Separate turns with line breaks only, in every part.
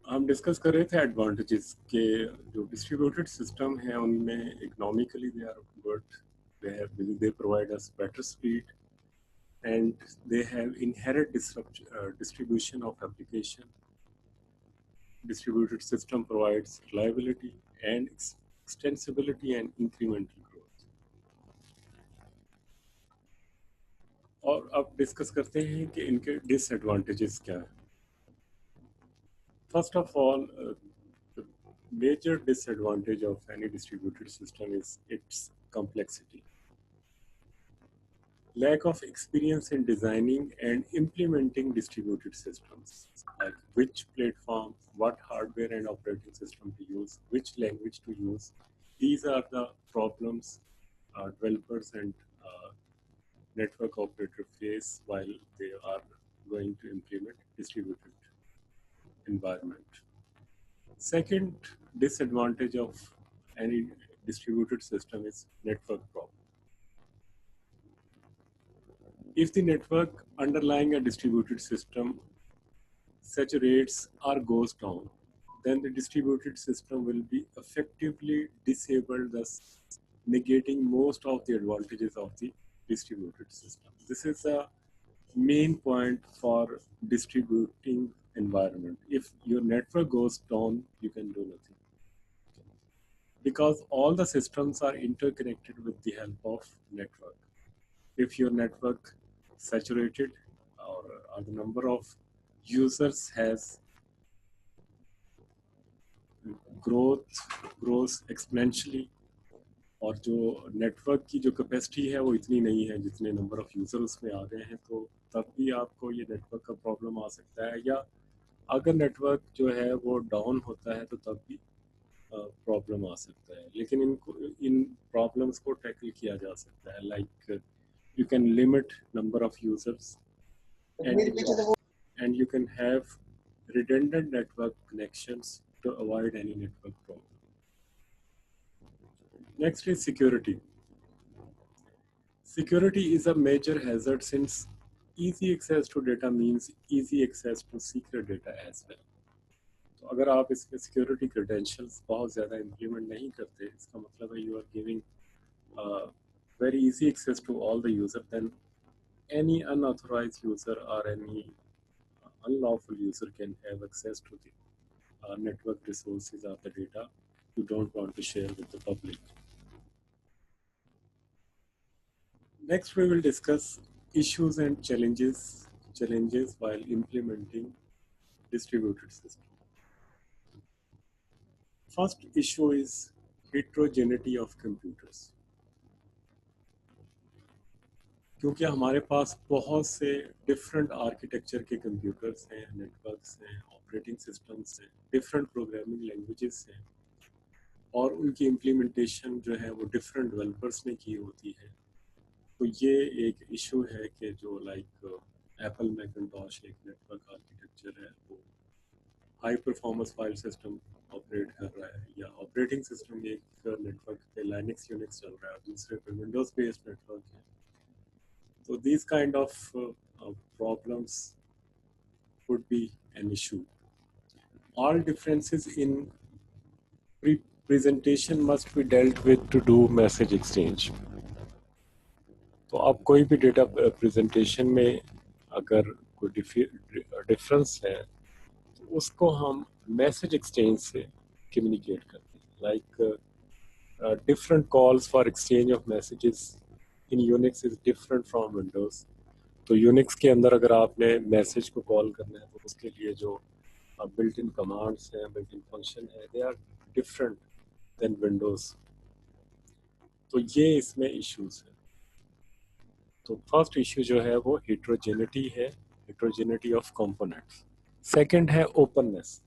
हम डिस्कस कर रहे थे एडवांटेजेस के जो डिस्ट्रीब्यूटेड सिस्टम है उनमें economically they are good, they provide us better speed and they have inherent distribution of application. Distributed system provides reliability and extensibility and incremental growth. और अब डिस्कस करते हैं कि इनके डिसएडवांटेजेस क्या है. First of all, the major disadvantage of any distributed system is its complexity. Lack of experience in designing and implementing distributed systems, like which platform, what hardware and operating system to use, which language to use. These are the problems developers and network operator face while they are going to implement distributed environment. Second disadvantage of any distributed system is network problem. If the network underlying a distributed system saturates or goes down, then the distributed system will be effectively disabled, thus negating most of the advantages of the distributed system. This is a main point for distributing environment. If your network goes down, you can do nothing, because all the systems are interconnected with the help of network. If your network saturated or the number of users has grows exponentially, और जो network की जो capacity है वो इतनी नहीं है जितने नंबर ऑफ यूज़र उसमें आ गए हैं, तो तब भी आपको ये नेटवर्क का प्रॉब्लम आ सकता है. या अगर नेटवर्क जो है वो डाउन होता है तो तब भी प्रॉब्लम आ सकता है. लेकिन इन प्रॉब्लम्स को टैकल किया जा सकता है. Like you can limit number of users and you can have redundant network connections to avoid any network problem. Next is security. Security is a major hazard since easy access to data means easy access to secret data as well. तो अगर आप इसमें security credentials बहुत ज़्यादा implement नहीं करते, इसका मतलब है you are giving very easy access to all the user, then any unauthorized user or any unlawful user can have access to the network resources or the data you don't want to share with the public. Next, we will discuss issues and challenges while implementing distributed system. First issue is heterogeneity of computers. क्योंकि हमारे पास बहुत से different architecture के computers हैं, networks हैं, operating systems हैं, different programming languages हैं, और उनकी इम्प्लीमेंटेशन जो है वो डिफरेंट डेवलपर्स ने की होती है. तो ये एक इशू है कि जो लाइक एप्पल मैकिंटॉश एक नेटवर्क आर्किटेक्चर है, वो high performance file system operate कर रहा है, या ऑपरेटिंग सिस्टम एक नेटवर्क पे लाइनक्स यूनिक्स चल रहा है, दूसरे पे विंडोज बेस्ड नेटवर्क है. So these kind of problems could be an issue. All differences in presentation must be dealt with to do message exchange. तो आप कोई भी डेटा प्रेजेंटेशन में अगर कोई डिफरेंस है तो उसको हम मैसेज एक्सचेंज से कम्युनिकेट करते हैं. Like different calls for exchange of messages in Unix is different from Windows. तो यूनिक्स के अंदर अगर आपने मैसेज को कॉल करना है तो उसके लिए जो बिल्ट इन कमांड्स हैं, बिल्ट इन फंक्शन है, they are different than Windows. तो ये इसमें इश्यूज हैं. तो फर्स्ट इशू जो है वो हेट्रोजेनिटी है, हेट्रोजेनिटी ऑफ कंपोनेंट्स. सेकंड है openness.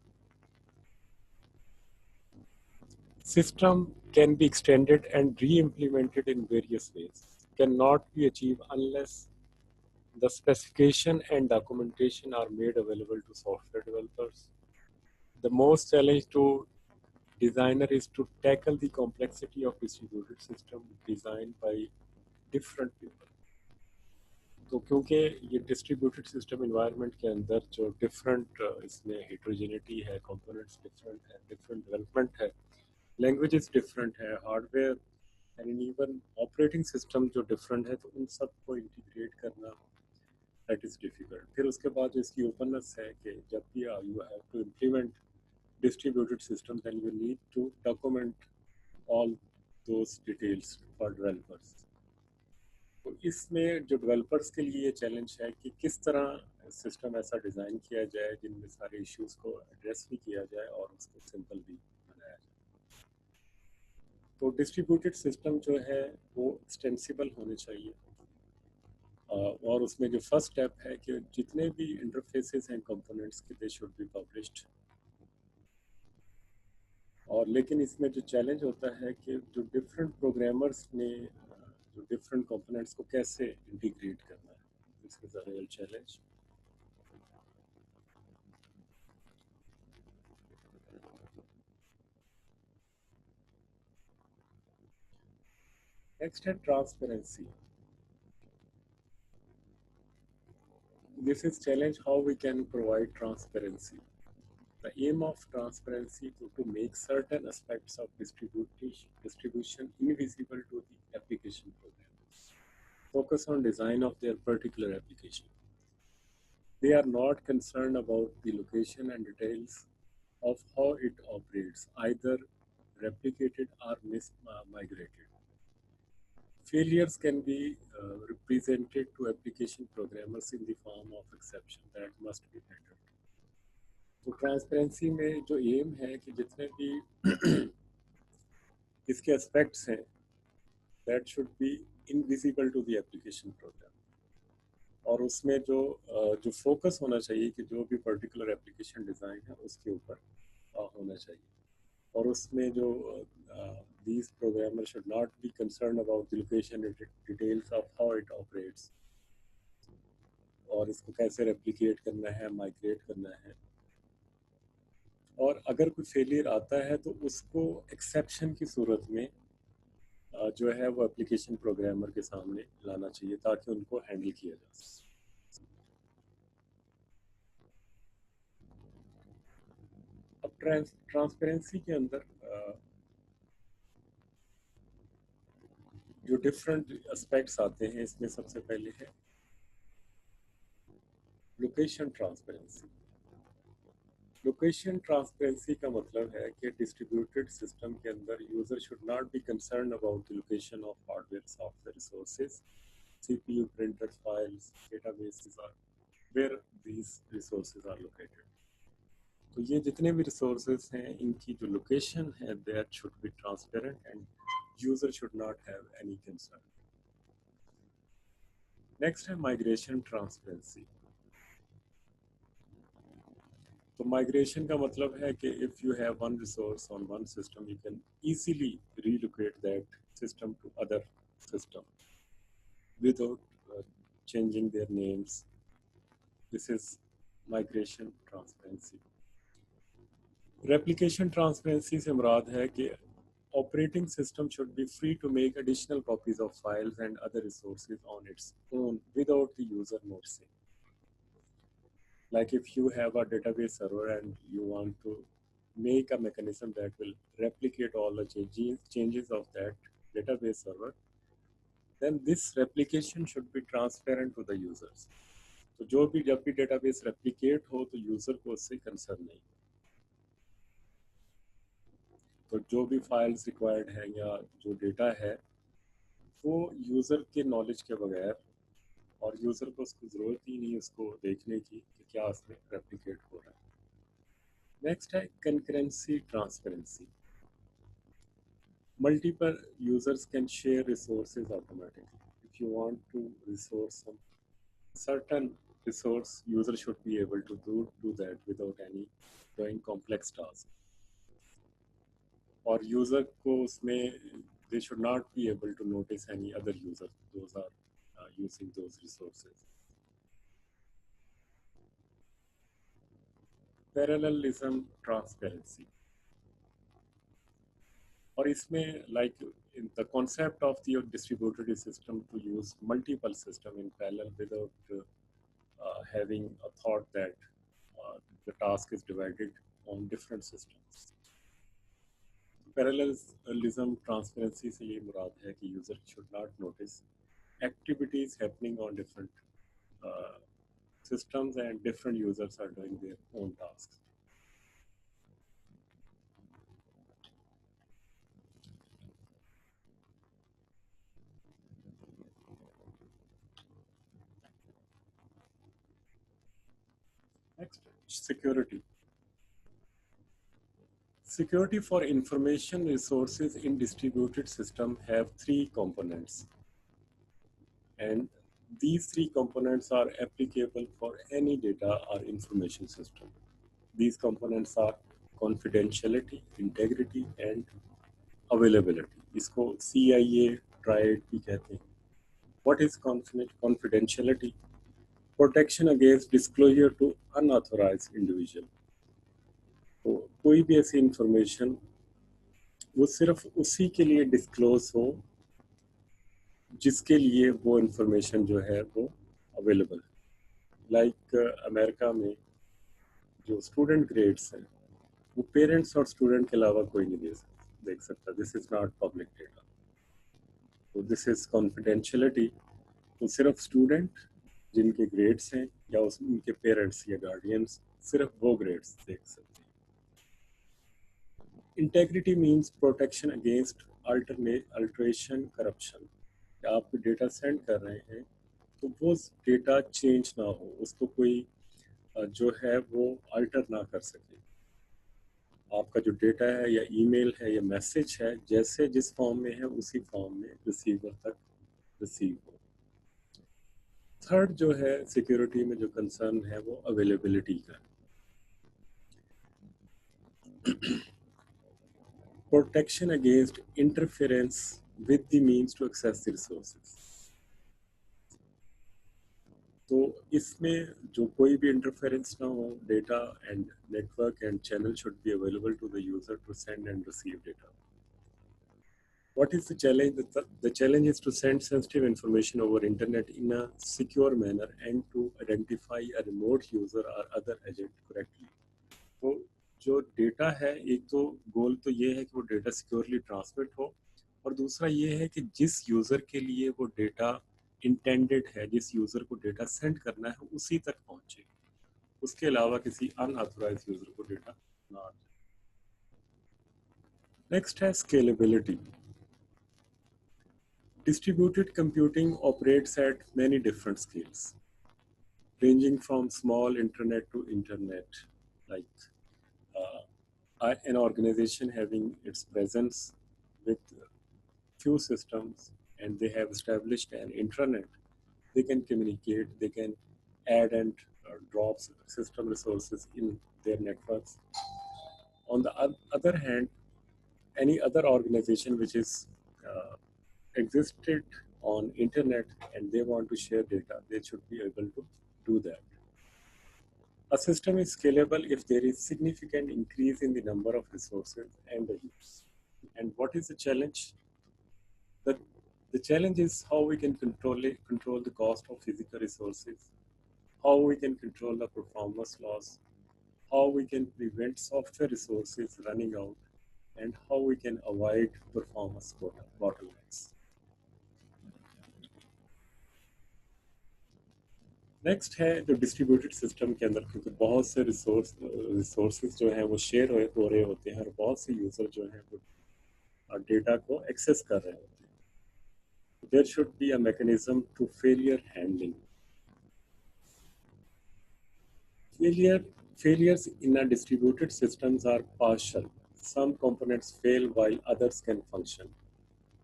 System can be extended and re-implemented in various ways. Cannot be achieved unless the specification and documentation are made available to software developers. The most challenge to designer is to tackle the complexity of distributed system designed by different people. तो क्योंकि ये distributed system environment के अंदर जो different इसमें heterogeneity है, components different है, different development है, लैंग्वेजेस डिफरेंट है, hardware and even operating system जो डिफरेंट है, तो उन सबको इंटीग्रेट करना दैट इज़ डिफिकल्ट। फिर उसके बाद जो इसकी ओपननेस है कि जब भी you have to implement distributed system, then you need to document all those details for developers. तो इसमें जो डेवलपर्स के लिए ये चैलेंज है कि किस तरह सिस्टम ऐसा डिज़ाइन किया जाए जिनमें सारे इश्यूज को एड्रेस भी किया जाए और उसको सिंपल भी बनाया जाए। तो डिस्ट्रीब्यूटेड सिस्टम जो है वो एक्सटेंसिबल होने चाहिए, और उसमें जो फर्स्ट स्टेप है कि जितने भी इंटरफेसेस हैं कंपोनेंट्स के, दे शुड बी पब्लिश्ड। और लेकिन इसमें जो चैलेंज होता है कि जो डिफरेंट प्रोग्रामर्स ने जो डिफरेंट कंपोनेंट्स को कैसे इंटीग्रेट करना है, this is a real challenge. Next है transparency. This is challenge how we can provide transparency. The aim of transparency to make certain aspects of distribution invisible to the application programmers. Focus on design of their particular application. They are not concerned about the location and details of how it operates, either replicated or migrated. Failures can be represented to application programmers in the form of exception that must be handled. तो transparency में जो M है कि जितने भी इसके aspects हैं that should be invisible to the application program, और उसमें जो फोकस होना चाहिए कि जो भी पर्टिकुलर एप्लीकेशन डिज़ाइन है उसके ऊपर होना चाहिए। और उसमें जो these programmers should not be concerned about the location details of how it operates, और इसको कैसे रेप्लिकेट करना है, माइग्रेट करना है, और अगर कोई फेलियर आता है तो उसको एक्सेप्शन की सूरत में जो है वो एप्लीकेशन प्रोग्रामर के सामने लाना चाहिए ताकि उनको हैंडल किया जा सके। अब ट्रांसपेरेंसी के अंदर जो डिफरेंट एस्पेक्ट्स आते हैं, इसमें सबसे पहले है लोकेशन ट्रांसपेरेंसी। लोकेशन ट्रांसपेरेंसी का मतलब है कि डिस्ट्रीब्यूटेड सिस्टम के अंदर user should not be concern about the location of hardware, software resources, CPU, printers, files, databases और where these resources are located. तो ये जितने भी रिसोर्सेज हैं इनकी जो लोकेशन है that should be transparent and user should not have any concern. Next है माइग्रेशन ट्रांसपेरेंसी। तो माइग्रेशन का मतलब है कि if you have one resource on one system, you can easily relocate that system to other system without changing their names. This is migration transparency. Replication transparency से मुराद है कि operating system should be free to make additional copies of files and other resources on its own without the user noticing. Like if you have a database server and you want to make a mechanism that will replicate all the changes of that database server, then this replication should be transparent to the users. तो जो भी जब भी database replicate हो तो user को उससे concern नहीं। तो जो भी files required है या जो data है वो user के knowledge के बगैर, और यूज़र को उसकी ज़रूरत ही नहीं उसको देखने की कि क्या उसमें रेप्लिकेट हो रहा है। नेक्स्ट है concurrency transparency. Multiple users can share resources automatically. If you want to resource some certain resource, user should be able to do that without any doing complex task, और यूज़र को उसमें they should not be able to notice any other user those are using those resources. Parallelism transparency, और इसमें like in the concept of the distributed system to use multiple system in parallel without having a thought that the task is divided on different systems. Parallelism transparency से ये मुराद है कि user should not notice activities happening on different uh, systems and different users are doing their own tasks. Next, security. Security for information resources in distributed system have three components. And these three components are applicable for any data or information system. These components are confidentiality, integrity, and availability. इसको CIA triad भी कहते हैं. What is confidentiality? Protection against disclosure to unauthorized individual. तो कोई भी ऐसी information वो सिर्फ उसी के लिए डिस्क्लोज हो जिसके लिए वो इंफॉर्मेशन जो है वो अवेलेबल है. लाइक अमेरिका में जो स्टूडेंट ग्रेड्स हैं वो पेरेंट्स और स्टूडेंट के अलावा कोई नहीं देख सकता. This is not public data. तो दिस इज कॉन्फिडेंशियलिटी. तो सिर्फ स्टूडेंट जिनके ग्रेड्स हैं या उनके पेरेंट्स या गार्डियंस सिर्फ वो ग्रेड्स देख सकते हैं. Integrity means protection against alteration corruption. आप डेटा सेंड कर रहे हैं तो वो डेटा चेंज ना हो, उसको कोई जो है वो अल्टर ना कर सके. आपका जो डेटा है या ईमेल है या मैसेज है जैसे जिस फॉर्म में है उसी फॉर्म में रिसीवर तक रिसीव हो. थर्ड जो है सिक्योरिटी में जो कंसर्न है वो अवेलेबिलिटी का. Protection against interference with the means to access the resources. तो इसमें जो कोई भी इंटरफेरेंस ना हो, data and network and channel should be available to the user to send and receive data. What is the challenge? The challenge is to send sensitive information over internet in a secure manner and to identify a remote user or other agent correctly. तो जो data है, एक तो गोल तो ये है कि वो डेटा सिक्योरली ट्रांसमिट हो, और दूसरा ये है कि जिस यूज़र के लिए वो डेटा इंटेंडेड है, जिस यूज़र को डेटा सेंड करना है उसी तक पहुँचे, उसके अलावा किसी अनऑथोराइज यूज़र को डेटा ना आ जाए. नेक्स्ट है scalability. Distributed computing operates at many different scales, ranging from small internet to internet, like an organization having its presence with few systems and they have established an intranet. They can communicate, they can add and drop system resources in their networks. On the other hand, any other organization which is existed on internet and they want to share data, they should be able to do that. A system is scalable if there is significant increase in the number of resources and the use. And what is the challenge? The challenge is how we can control the cost of physical resources, how we can control the performance loss, how we can prevent software resources running out, and how we can avoid performance bottlenecks. Next है जो distributed system के अंदर, क्योंकि बहुत से resources जो हैं वो शेयर हो रहे होते हैं और बहुत से यूजर जो हैं वो डेटा को एक्सेस कर रहे होते हैं. There should be a mechanism to failure handling. Failures in a distributed systems are partial. Some components fail while others can function.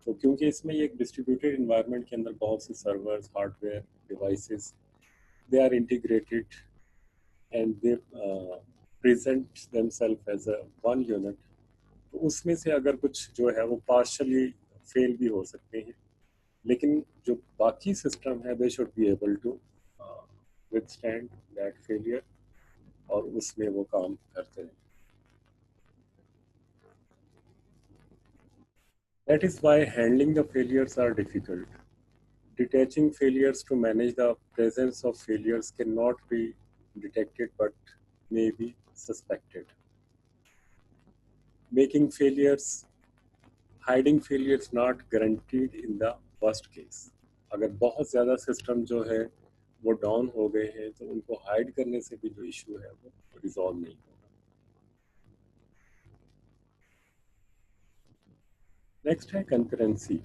तो क्योंकि इसमें एक डिस्ट्रीब्यूटेड इन्वायरमेंट के अंदर बहुत से servers, hardware, devices, they are integrated and they present themselves as a one unit. तो उसमें से अगर कुछ जो है वो partially fail भी हो सकते हैं, लेकिन जो बाकी सिस्टम है they should be able to withstand that failure और उसमें वो काम करते हैं. That is why handling the failures are difficult. Detaching failures to manage the presence of failures cannot be detected but may be suspected. Making failures, hiding failures not guaranteed in the worst case. अगर बहुत ज़्यादा system जो है वो down हो गए हैं तो उनको हाइड करने से भी जो इशू है वो रिजॉल्व नहीं होगा. नेक्स्ट है concurrency.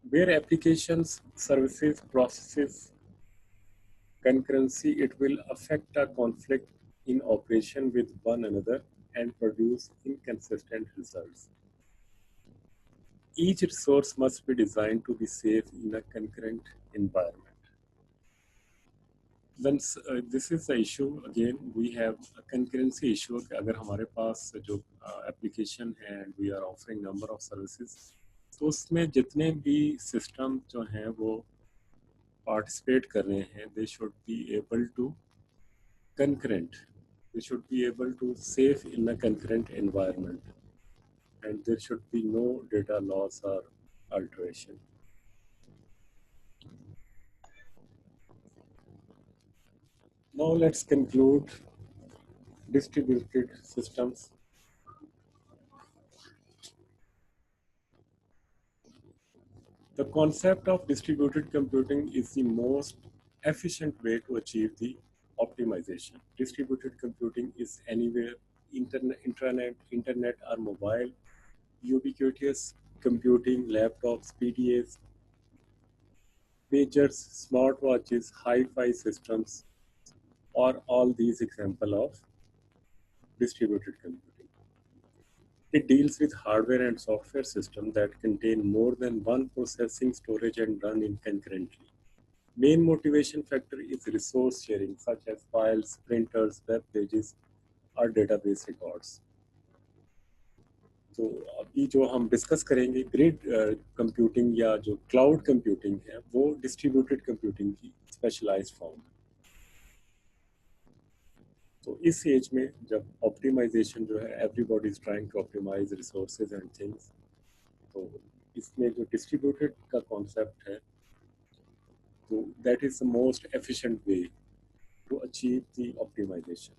Where applications, services, processes concurrency, it will affect a conflict in operation with one another and produce inconsistent results. Each resource must be designed to be safe in a concurrent environment. Then this is the issue. Again, we have a concurrency issue. कि अगर हमारे पास जो application है and we are offering number of services, तो उसमें जितने भी system जो हैं वो participate कर रहे हैं, they should be able to concurrent. They should be able to save in a concurrent environment, and there should be no data loss or alteration. Now let's conclude distributed systems. The concept of distributed computing is the most efficient way to achieve the optimization. Distributed computing is anywhere, internet or mobile, ubiquitous computing, laptops, PDAs, pagers, smartwatches, hi-fi systems, are all these examples of distributed computing. It deals with hardware and software systems that contain more than one processing, storage, and run in concurrently. Main motivation factor is resource sharing, such as files, printers, web pages, or database records. तो अभी जो हम discuss करेंगे grid computing या जो cloud computing है वो distributed computing की स्पेशलाइज्ड फॉर्म है. तो इस एज में जब ऑप्टिमाइजेशन जो है everybody is trying to optimise resources and things, तो इसमें जो डिस्ट्रीब्यूटेड का कॉन्सेप्ट है तो that is the most efficient way to achieve the optimisation.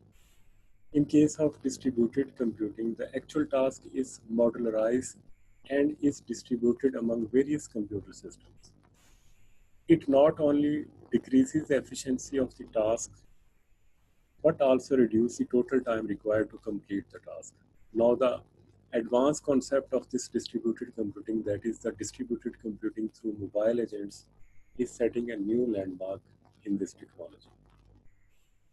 In case of distributed computing, the actual task is modularized and is distributed among various computer systems. It not only decreases the efficiency of the task, but also reduces the total time required to complete the task. Now, the advanced concept of this distributed computing, that is the distributed computing through mobile agents, is setting a new landmark in this technology.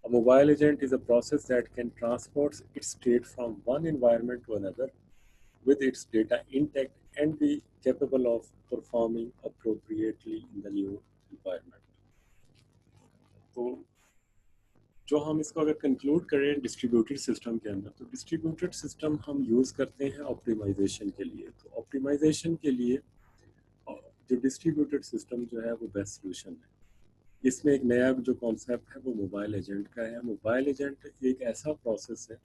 A mobile agent is a process that can transport its state from one environment to another with its data intact and be capable of performing appropriately in the new environment. तो जो हम इसको अगर conclude करें distributed system के अंदर, तो distributed system हम यूज़ करते हैं ऑप्टिमाइजेशन के लिए. तो ऑप्टिमाइजेशन के लिए जो डिस्ट्रीब्यूटेड सिस्टम जो है वो बेस्ट सोल्यूशन है. इसमें एक नया जो कॉन्सेप्ट है वो मोबाइल एजेंट का है. मोबाइल एजेंट एक ऐसा प्रोसेस है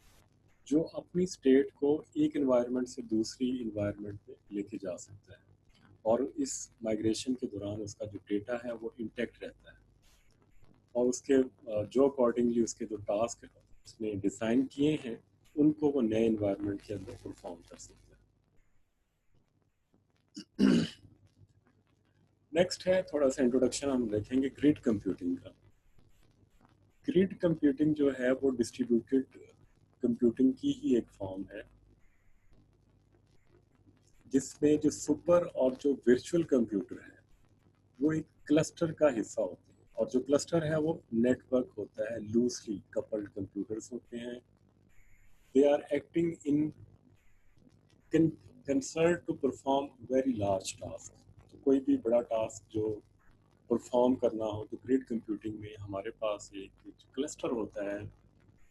जो अपनी स्टेट को एक इन्वायरमेंट से दूसरी इन्वायरमेंट में लेके जा सकता है और इस माइग्रेशन के दौरान उसका जो डेटा है वो इंटैक्ट रहता है और उसके जो अकॉर्डिंगली उसके जो टास्क उसने डिज़ाइन किए हैं उनको वो नए इन्वायरमेंट के अंदर परफॉर्म कर सकता है. नेक्स्ट है थोड़ा सा इंट्रोडक्शन हम देखेंगे ग्रिड कंप्यूटिंग का. ग्रिड कंप्यूटिंग जो है वो डिस्ट्रीब्यूटेड कंप्यूटिंग की ही एक फॉर्म है जिसमें जो सुपर और जो वर्चुअल कंप्यूटर है वो एक क्लस्टर का हिस्सा होते हैं और जो क्लस्टर है वो नेटवर्क होता है, लूजली कपल्ड कंप्यूटर्स होते हैं. They are acting in concert to perform very large task. तो कोई भी बड़ा टास्क जो परफॉर्म करना हो तो ग्रिड कंप्यूटिंग में हमारे पास एक क्लस्टर होता है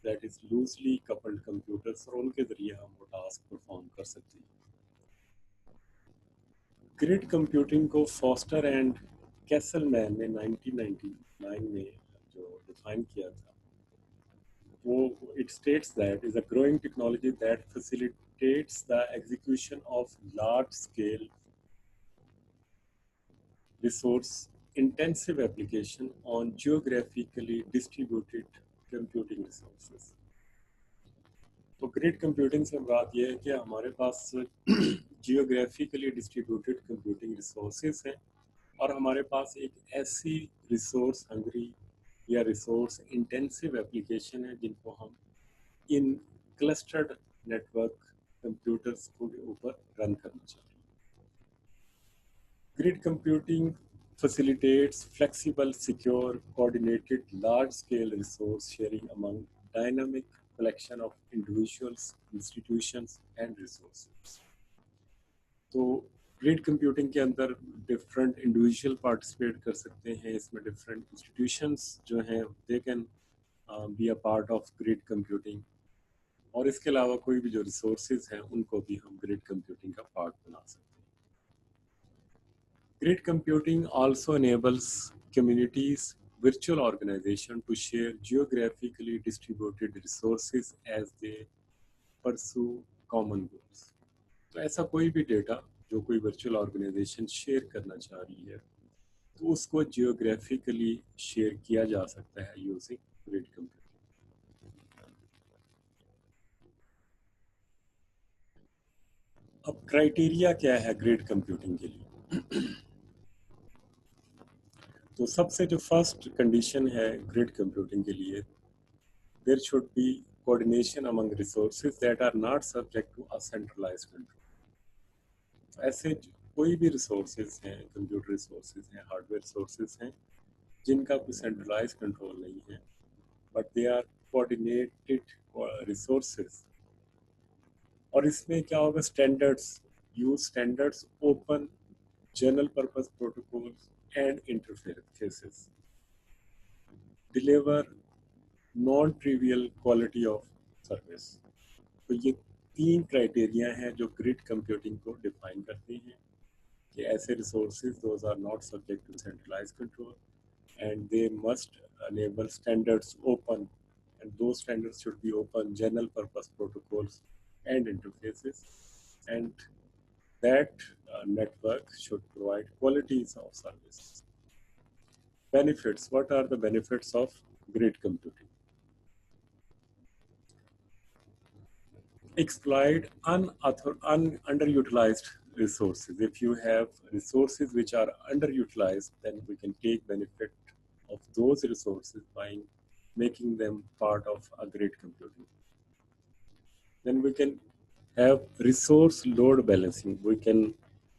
that is loosely coupled computers और उनके जरिए हम वो टास्क परफॉर्म कर सकते हैं. ग्रिड कंप्यूटिंग को फॉस्टर एंड कैसलमैन ने 1999 में जो डिफाइन किया था वो it states that is a growing technology that facilitates the execution of large scale resource intensive application on geographically distributed computing resources. तो ग्रिड कंप्यूटिंग से बात यह है कि हमारे पास जियोग्राफिकली डिस्ट्रीब्यूटेड कंप्यूटिंग रिसोर्सेज हैं और हमारे पास एक ऐसी रिसोर्स हंगरी या रिसोर्स इंटेंसिव एप्लीकेशन है जिनको हम इन क्लस्टर्ड नेटवर्क कंप्यूटर्स को ऊपर रन करना चाहते हैं. Grid computing facilitates flexible, secure, coordinated, large-scale resource sharing among dynamic collection of individuals, institutions, and resources. तो ग्रिड कंप्यूटिंग के अंदर डिफरेंट इंडिविजुअल पार्टिसिपेट कर सकते हैं, इसमें डिफरेंट इंस्टीट्यूशंस जो हैं they can be a part of grid computing, और इसके अलावा कोई भी जो रिसोर्सेज हैं उनको भी हम ग्रिड कंप्यूटिंग का पार्ट बना सकते हैं. Grid computing also enables communities, virtual organizations to share geographically distributed resources as they pursue common goals. तो ऐसा कोई भी डेटा जो कोई वर्चुअल ऑर्गेनाइजेशन शेयर करना चाह रही है तो उसको जियोग्राफिकली शेयर किया जा सकता है यूजिंग ग्रिड कंप्यूटिंग. अब क्राइटेरिया क्या है ग्रिड कंप्यूटिंग के लिए? तो सबसे जो फर्स्ट कंडीशन है ग्रिड कंप्यूटिंग के लिए, there should be coordination among resources that are not subject to a centralized control. ऐसे कोई भी रिसोर्सेज हैं, कंप्यूटर रिसोर्सेज हैं, हार्डवेयर रिसोर्सेज हैं जिनका कोई सेंट्रलाइज कंट्रोल नहीं है, but they are coordinated resources. और इसमें क्या होगा, standards, use standards, open general purpose protocols and interfaces, deliver non-trivial quality of service. तो ये तीन क्राइटेरिया हैं जो ग्रिड कंप्यूटिंग को डिफाइन करते हैं कि ऐसे resources those are not subject to centralize control and they must enable standards open, and those standards should be open general purpose protocols and interfaces, and that network should provide qualities of service. Benefits. What are the benefits of grid computing? Exploit underutilized resources. If you have resources which are underutilized, then we can take benefit of those resources by making them part of a grid computing. Then we can have resource load balancing. We can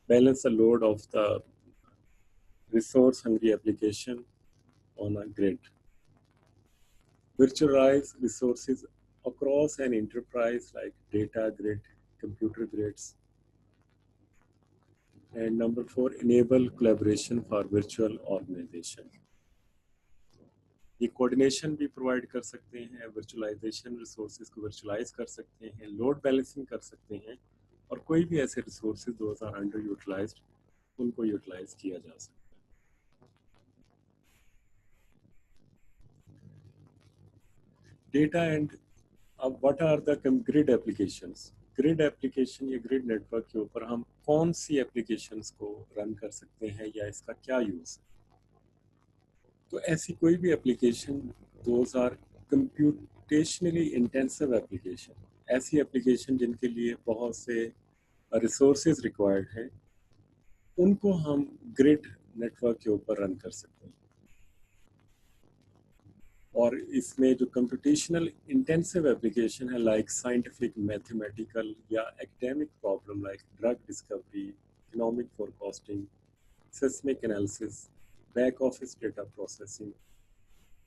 balance the load of the resource hungry application on a grid. Virtualize resources across an enterprise like data grid, computer grids. And number 4, enable collaboration for virtual organization. ये coordination भी provide कर सकते हैं, virtualisation resources को virtualise कर सकते हैं, load balancing कर सकते हैं, और कोई भी ऐसे रिसोर्सेज जो आर अंडर यूटिलाइज्ड उनको यूटिलाइज किया जा सकता है. डेटा एंड अब what are the grid applications? Grid application या ग्रिड नेटवर्क के ऊपर हम कौन सी एप्लीकेशंस को रन कर सकते हैं या इसका क्या यूज है? तो ऐसी कोई भी application, those are computationally intensive application, ऐसी एप्लीकेशन जिनके लिए बहुत से रिसोर्सेज रिक्वायर्ड हैं, उनको हम ग्रिड नेटवर्क के ऊपर रन कर सकते हैं. और इसमें जो कंप्यूटेशनल इंटेंसिव एप्लीकेशन है लाइक साइंटिफिक, मैथमेटिकल या academic problem like drug discovery, economic forecasting, seismic analysis, back office data processing,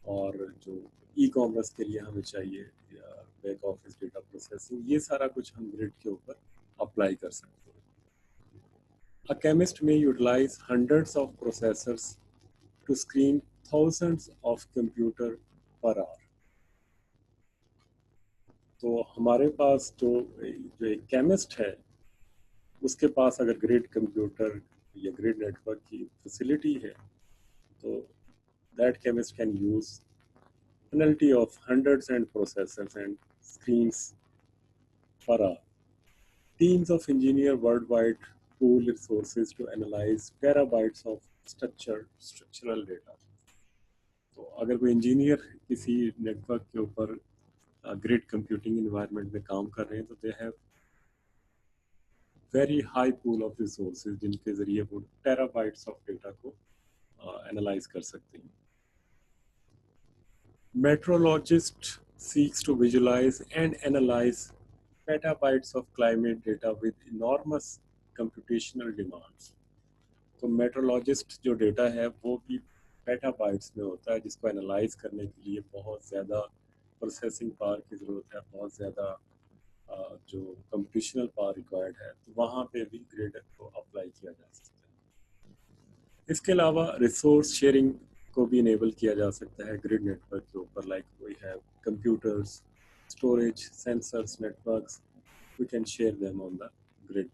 और जो ई कॉमर्स के लिए हमें चाहिए या बैक ऑफिस डेटा प्रोसेसिंग, ये सारा कुछ हम ग्रिड के ऊपर अप्लाई कर सकते हैं. अ केमिस्ट में utilize hundreds of processors to screen thousands of computer per hour. तो हमारे पास जो एक केमिस्ट है उसके पास अगर ग्रिड कंप्यूटर या ग्रिड नेटवर्क की फैसिलिटी है तो that chemist can use penalty of hundreds and processors and screens per hour. Teams of engineers worldwide pool resources to analyze terabytes of structural data. तो अगर कोई इंजीनियर किसी network के ऊपर ग्रिड कंप्यूटिंग इन्वायरमेंट में काम कर रहे हैं तो they have very high pool of resources जिनके जरिए वो टेराबाइट्स ऑफ डेटा को एनालाइज कर सकते हैं. Meteorologist seeks to visualize and analyze petabytes of climate data with enormous computational demands. तो मेट्रोलॉजिस्ट जो डेटा है वो भी पेटाबाइट्स में होता है जिसको एनालाइज करने के लिए बहुत ज़्यादा प्रोसेसिंग पावर की ज़रूरत है, बहुत ज़्यादा जो कंप्यूटेशनल पावर रिक्वायर्ड है, तो वहाँ पे भी ग्रिड को अप्लाई किया जा सकता है. इसके अलावा रिसोर्स शेयरिंग को भी इनेबल किया जा सकता है ग्रिड नेटवर्क के ऊपर. Like we have computers, storage, sensors, networks, we can share them on the grid.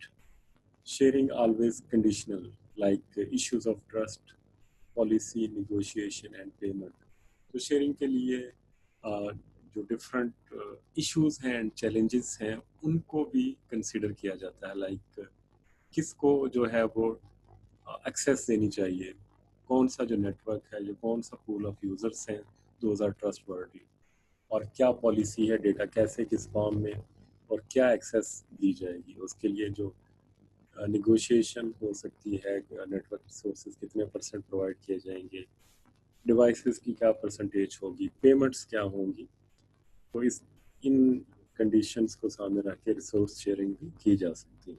Sharing always conditional, like issues of trust, policy, negotiation and payment. तो शेयरिंग के लिए जो डिफरेंट इश्यूज हैं एंड चैलेंजेस हैं उनको भी कंसिडर किया जाता है. लाइक किसको जो है वो एक्सेस देनी चाहिए, कौन सा जो नेटवर्क है, जो कौन सा पूल ऑफ यूजर्स हैं, दोज आर ट्रस्ट वर्दी, और क्या पॉलिसी है, डेटा कैसे किस फॉर्म में और क्या एक्सेस दी जाएगी. उसके लिए जो निगोशिएशन हो सकती है, नेटवर्क रिसोर्सेज कितने परसेंट प्रोवाइड किए जाएंगे, डिवाइसेस की क्या परसेंटेज होगी, पेमेंट्स क्या होंगी. तो इस इन कंडीशंस को सामने रख के रिसोर्स शेयरिंग भी की जा सकती है.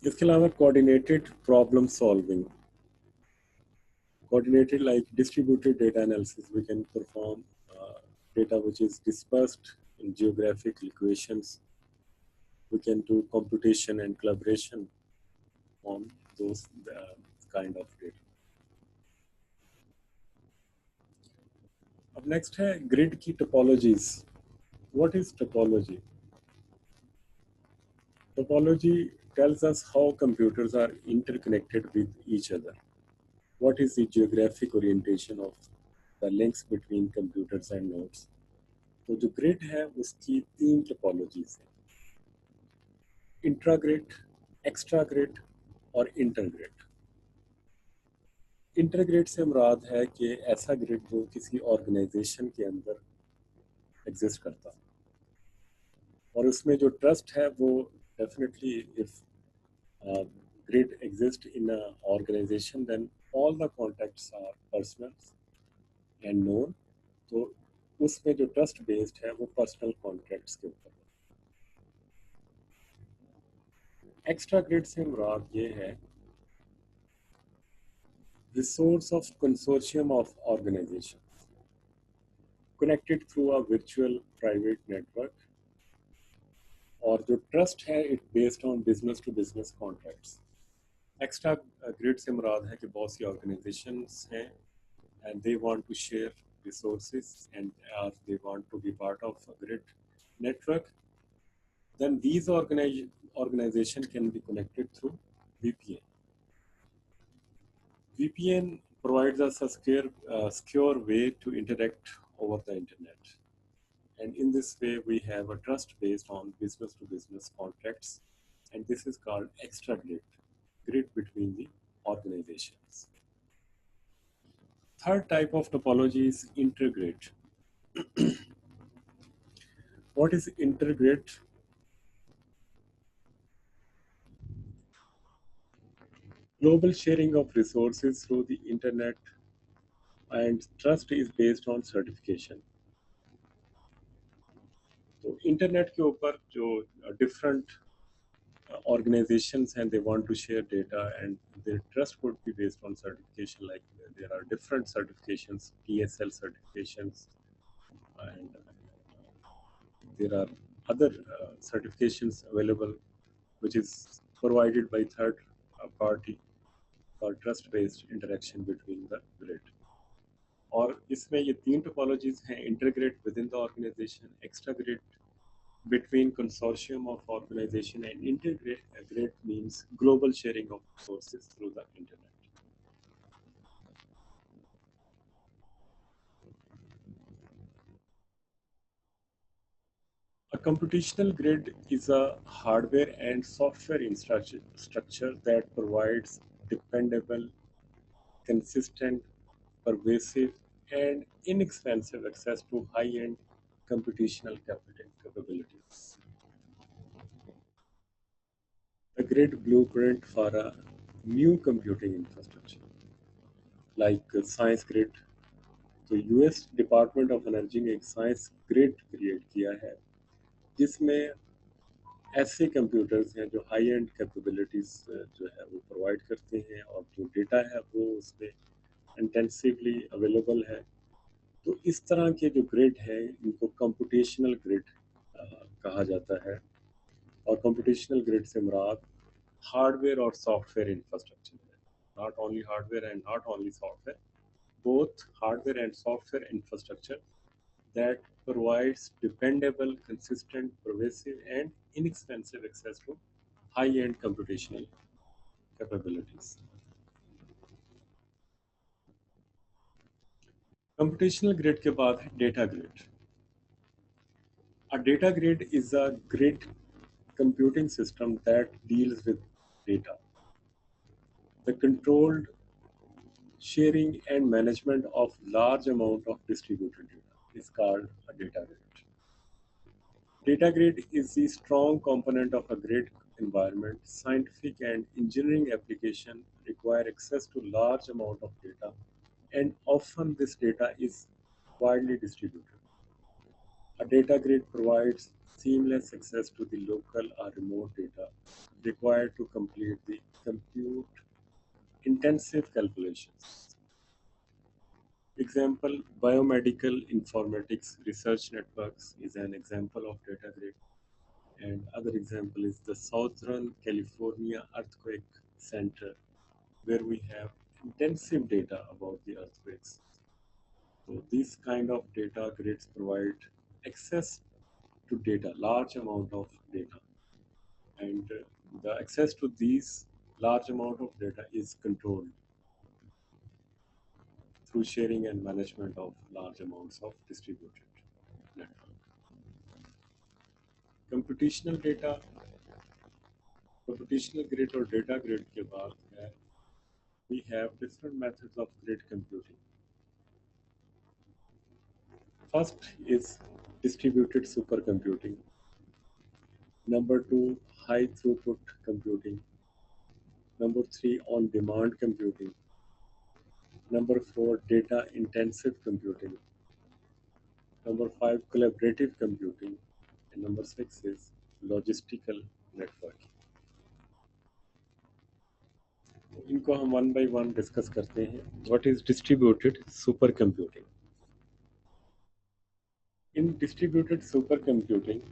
इसके अलावा coordinated problem solving, coordinated like distributed data analysis, we can perform data which is dispersed in geographic locations. We can do computation and collaboration on those kind of data. अब next है grid की topologies. What is topology? Topology tells us how computers are interconnected with each other. What is the geographic orientation of the links between computers and nodes? तो जो grid है उसकी 3 topologies हैं: इंट्राग्रिड, एक्स्ट्राग्रिड और इंटरग्रिड. इंटरग्रिड से मुराद है कि ऐसा ग्रिड जो किसी ऑर्गेनाइजेशन के अंदर एग्जिस्ट करता है और उसमें जो ट्रस्ट है वो definitely if grid exists in an organization, then all the contacts are personal and known. तो उसमें जो ट्रस्ट बेस्ड है वो पर्सनल कॉन्ट्रैक्ट्स के ऊपर. एक्स्ट्रा ग्रिड से मुराद ये है resource of consortium of organization connected through a virtual private network, और जो ट्रस्ट है it based on business to business contracts. Extra grid से मुराद है कि बहुत सी ऑर्गेनाइजेशंस हैं and they want to share resources and they want to be part of a grid network, then these organization can be connected through VPN. VPN provides us a secure way to interact over the internet, and in this way we have a trust based on business to business contracts, and this is called extra grid between the organizations. Third type of topology is intergrid. What is intergrid? Global sharing of resources through the internet, and trust is based on certification. तो internet के ऊपर जो different organizations and they want to share data, and their trust would be based on certification. Like there are different certifications, TSL certifications, and there are other certifications available which is provided by third party for trust-based interaction between the grid. और इसमें ये 3 topologies हैं: intergrid with in the organisation, extragrid between consortium of organization, and intergrid means global sharing of resources through the internet. A computational grid is a hardware and software structure that provides dependable, consistent, pervasive, and inexpensive access to high-end computational capabilities. A great blueprint for a new computing infrastructure, like Science Grid. तो US department of energy ने एक science grid create किया है जिसमें ऐसे computers हैं जो high and capabilities जो है वो प्रोवाइड करते हैं और जो डेटा है वो उसमें इंटेंसिवली अवेलेबल है। तो इस तरह के जो ग्रिड है इनको कंप्यूटेशनल ग्रिड कहा जाता है। और कंप्यूटेशनल ग्रिड से मुराद हार्डवेयर और सॉफ्टवेयर इंफ्रास्ट्रक्चर है, not only hardware and not only software, both hardware and software infrastructure that provides dependable, consistent, pervasive, and inexpensive access to high-end computational capabilities. Computational grid के बाद है data grid. A data grid is a grid computing system that deals with data. The controlled sharing and management of large amount of distributed data is called a data grid. Data grid is the strong component of a grid environment. Scientific and engineering applications require access to large amount of data, and often this data is widely distributed. A data grid provides seamless access to the local or remote data required to complete the compute intensive calculations. Example, biomedical informatics research networks is an example of data grid. And other example is the Southern California Earthquake Center, where we have intensive data about the earthquakes. So these kind of data grids provide access to data, large amount of data. And the access to these large amount of data is controlled through sharing and management of large amounts of distributed network. Computational data, computational grid or data grid के बाद है we have different methods of grid computing. First is distributed supercomputing. Number two, high throughput computing. Number three, on demand computing. Number four, data intensive computing. Number five, collaborative computing. And number six is logistical networking. इनको हम one by one discuss करते हैं. What is distributed supercomputing? In distributed supercomputing,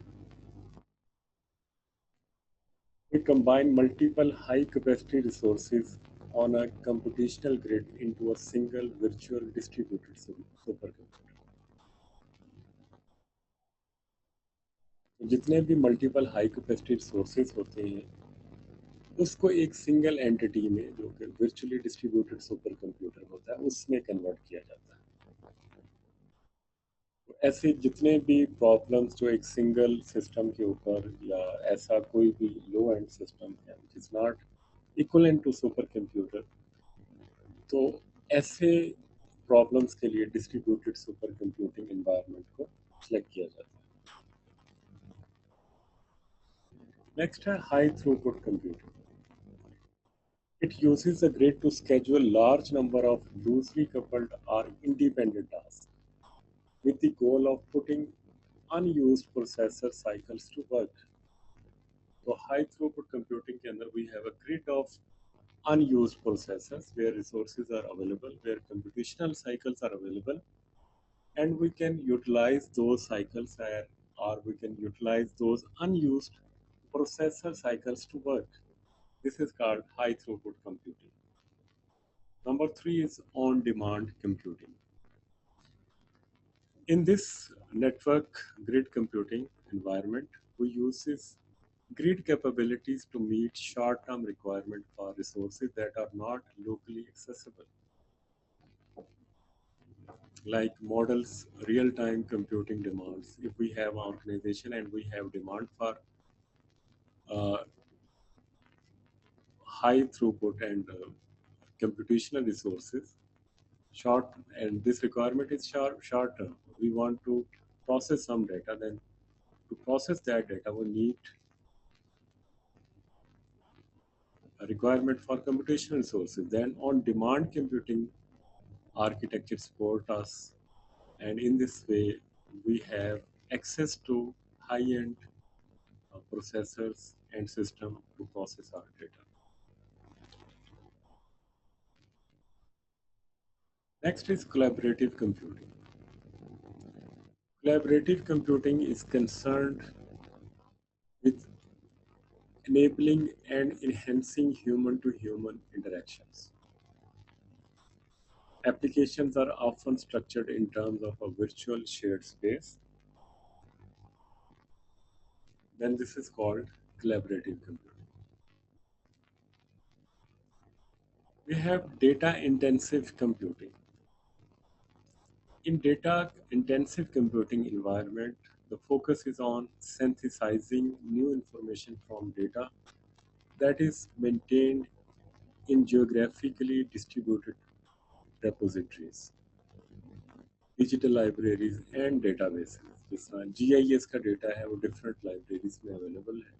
we combine multiple high-capacity resources on a computational grid into a single virtual distributed supercomputer. जितने भी multiple high capacity resources होते हैं उसको एक सिंगल एंटिटी में जो कि वर्चुअली डिस्ट्रीब्यूटेड सुपर कंप्यूटर होता है उसमें कन्वर्ट किया जाता है. ऐसे जितने भी प्रॉब्लम्स जो एक सिंगल सिस्टम के ऊपर या ऐसा कोई भी लो एंड सिस्टम है which is not equivalent to super computer, तो ऐसे प्रॉब्लम्स के लिए डिस्ट्रीब्यूटेड सुपर कंप्यूटिंग एनवायरनमेंट को सिलेक्ट किया जाता है. नेक्स्ट है high throughput computing. It uses a grid to schedule large number of loosely coupled or independent tasks with the goal of putting unused processor cycles to work. So high throughput computing के अंदर we have a grid of unused processors where resources are available, where computational cycles are available, and we can utilize those cycles or we can utilize those unused processor cycles to work. This is called high throughput computing. Number three is on-demand computing. In this network grid computing environment, we use this grid capabilities to meet short-term requirements for resources that are not locally accessible. like models real-time computing demands. If we have an organization and we have demand for uh, high throughput and computational resources, short, and this requirement is short term. We want to process some data, then to process that data we need a requirement for computational resources. Then on demand computing architecture support us, and in this way we have access to high-end processors and system to process our data. Next is collaborative computing. Collaborative computing is concerned with enabling and enhancing human to human interactions. Applications are often structured in terms of a virtual shared space. Then this is called collaborative computing. We have data intensive computing. In data intensive computing environment, the focus is on synthesizing new information from data that is maintained in geographically distributed repositories, digital libraries and databases. जिस तरह GIS का data है वो different libraries में available है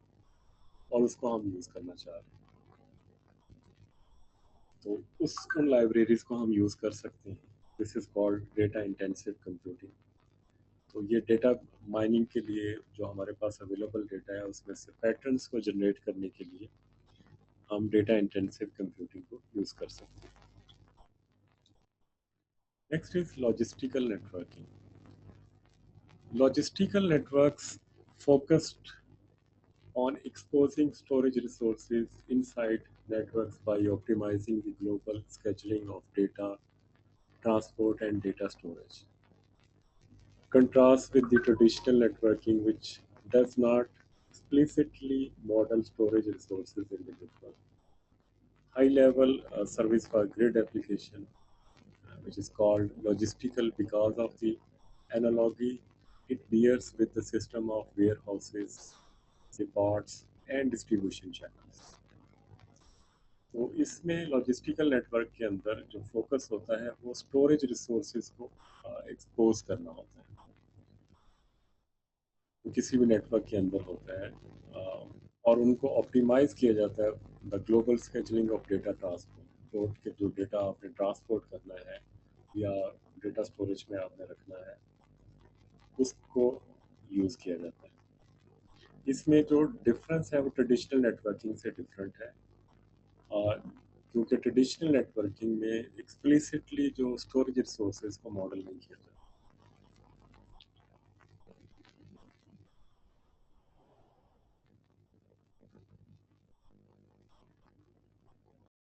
और उसको हम यूज़ करना चाह रहे हैं, तो उन लाइब्रेरीज को हम यूज़ कर सकते हैं. This is called data intensive computing. तो ये डेटा माइनिंग के लिए जो हमारे पास अवेलेबल डेटा है उसमें से पैटर्न्स को जनरेट करने के लिए हम डेटा इंटेंसिव कंप्यूटिंग को यूज़ कर सकते हैं. Next is logistical networking. Logistical networks focused on exposing storage resources inside networks by optimizing the global scheduling of data, transport, and data storage. Contrast with the traditional networking, which does not explicitly model storage resources in the network. High-level service for grid application, which is called logistical because of the analogy it bears with the system of warehouses, depots and distribution channels. तो इसमें logistical network के अंदर जो focus होता है वो storage resources को expose करना होता है. तो किसी भी नेटवर्क के अंदर होता है और उनको ऑप्टिमाइज किया जाता है the global scheduling of data transport के जो डेटा आपने ट्रांसपोर्ट करना है या डेटा स्टोरेज में आपने रखना है उसको यूज़ किया जाता है. इसमें जो डिफरेंस है वो ट्रेडिशनल नेटवर्किंग से डिफरेंट है और क्योंकि ट्रेडिशनल नेटवर्किंग में एक्सप्लिसिटली जो स्टोरेज रिसोर्सेज को मॉडल नहीं किया जाता.